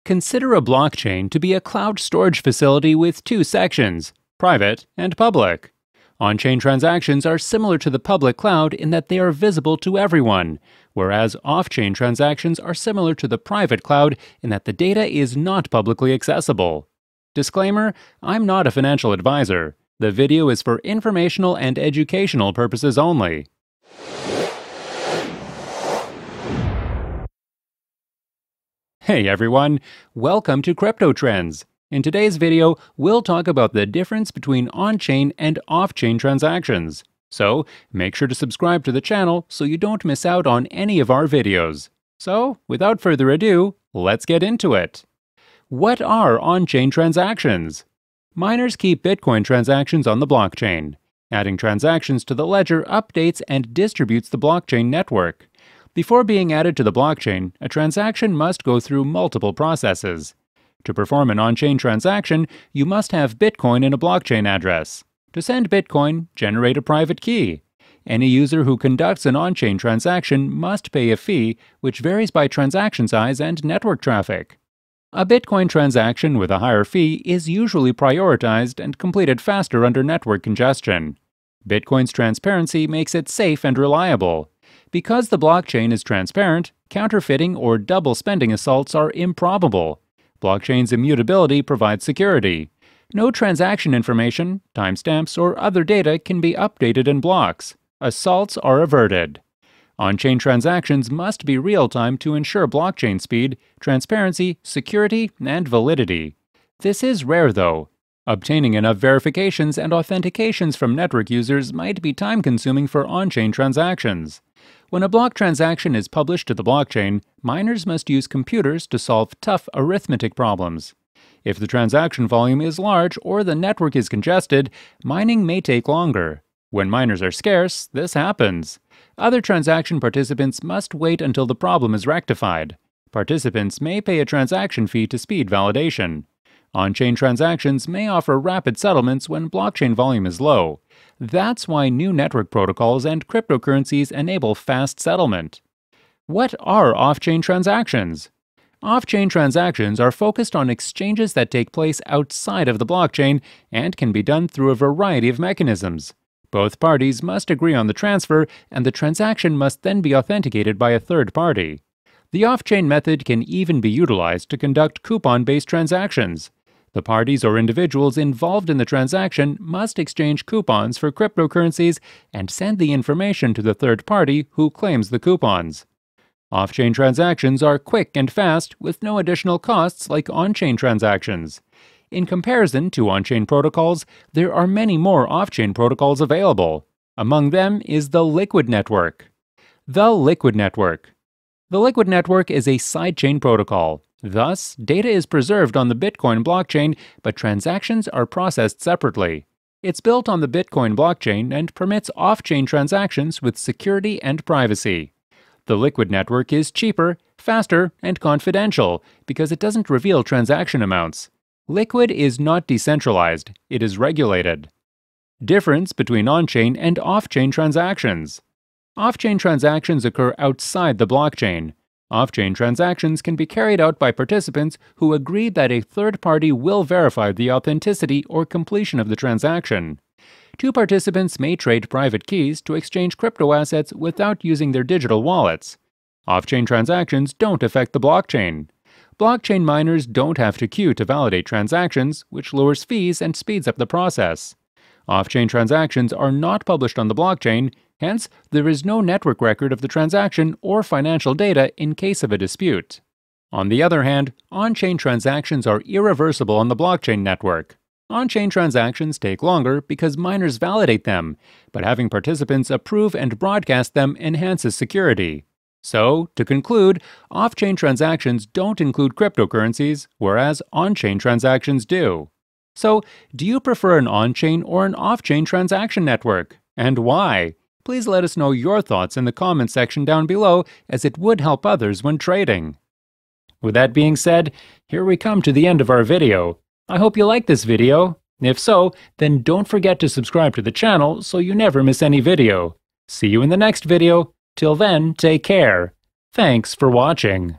Consider a blockchain to be a cloud storage facility with two sections, private and public. On-chain transactions are similar to the public cloud in that they are visible to everyone, whereas off-chain transactions are similar to the private cloud in that the data is not publicly accessible. Disclaimer: I'm not a financial advisor. The video is for informational and educational purposes only. Hey everyone, welcome to Crypto Trends. In today's video, we'll talk about the difference between on-chain and off-chain transactions. So, make sure to subscribe to the channel so you don't miss out on any of our videos. So, without further ado, let's get into it. What are on-chain transactions? Miners keep Bitcoin transactions on the blockchain. Adding transactions to the ledger updates and distributes the blockchain network. Before being added to the blockchain, a transaction must go through multiple processes. To perform an on-chain transaction, you must have Bitcoin in a blockchain address. To send Bitcoin, generate a private key. Any user who conducts an on-chain transaction must pay a fee, which varies by transaction size and network traffic. A Bitcoin transaction with a higher fee is usually prioritized and completed faster under network congestion. Bitcoin's transparency makes it safe and reliable. Because the blockchain is transparent, counterfeiting or double spending assaults are improbable. Blockchain's immutability provides security. No transaction information, timestamps, or other data can be updated in blocks. Assaults are averted. On-chain transactions must be real-time to ensure blockchain speed, transparency, security, and validity. This is rare, though. Obtaining enough verifications and authentications from network users might be time-consuming for on-chain transactions. When a block transaction is published to the blockchain, miners must use computers to solve tough arithmetic problems. If the transaction volume is large or the network is congested, mining may take longer. When miners are scarce, this happens. Other transaction participants must wait until the problem is rectified. Participants may pay a transaction fee to speed validation. On-chain transactions may offer rapid settlements when blockchain volume is low. That's why new network protocols and cryptocurrencies enable fast settlement. What are off-chain transactions? Off-chain transactions are focused on exchanges that take place outside of the blockchain and can be done through a variety of mechanisms. Both parties must agree on the transfer, and the transaction must then be authenticated by a third party. The off-chain method can even be utilized to conduct coupon-based transactions. The parties or individuals involved in the transaction must exchange coupons for cryptocurrencies and send the information to the third party who claims the coupons. Off-chain transactions are quick and fast with no additional costs like on-chain transactions. In comparison to on-chain protocols, there are many more off-chain protocols available. Among them is the Liquid Network. The Liquid Network. The Liquid Network is a sidechain protocol. Thus, data is preserved on the Bitcoin blockchain, but transactions are processed separately. It's built on the Bitcoin blockchain and permits off-chain transactions with security and privacy. The Liquid Network is cheaper, faster, and confidential because it doesn't reveal transaction amounts. Liquid is not decentralized, it is regulated. Difference between on-chain and off-chain transactions. Off-chain transactions occur outside the blockchain. Off-chain transactions can be carried out by participants who agree that a third party will verify the authenticity or completion of the transaction. Two participants may trade private keys to exchange crypto assets without using their digital wallets. Off-chain transactions don't affect the blockchain. Blockchain miners don't have to queue to validate transactions, which lowers fees and speeds up the process. Off-chain transactions are not published on the blockchain, hence, there is no network record of the transaction or financial data in case of a dispute. On the other hand, on-chain transactions are irreversible on the blockchain network. On-chain transactions take longer because miners validate them, but having participants approve and broadcast them enhances security. So, to conclude, off-chain transactions don't include cryptocurrencies, whereas on-chain transactions do. So, do you prefer an on-chain or an off-chain transaction network? And why? Please let us know your thoughts in the comments section down below, as it would help others when trading. With that being said, here we come to the end of our video. I hope you liked this video. If so, then don't forget to subscribe to the channel so you never miss any video. See you in the next video. Till then, take care. Thanks for watching.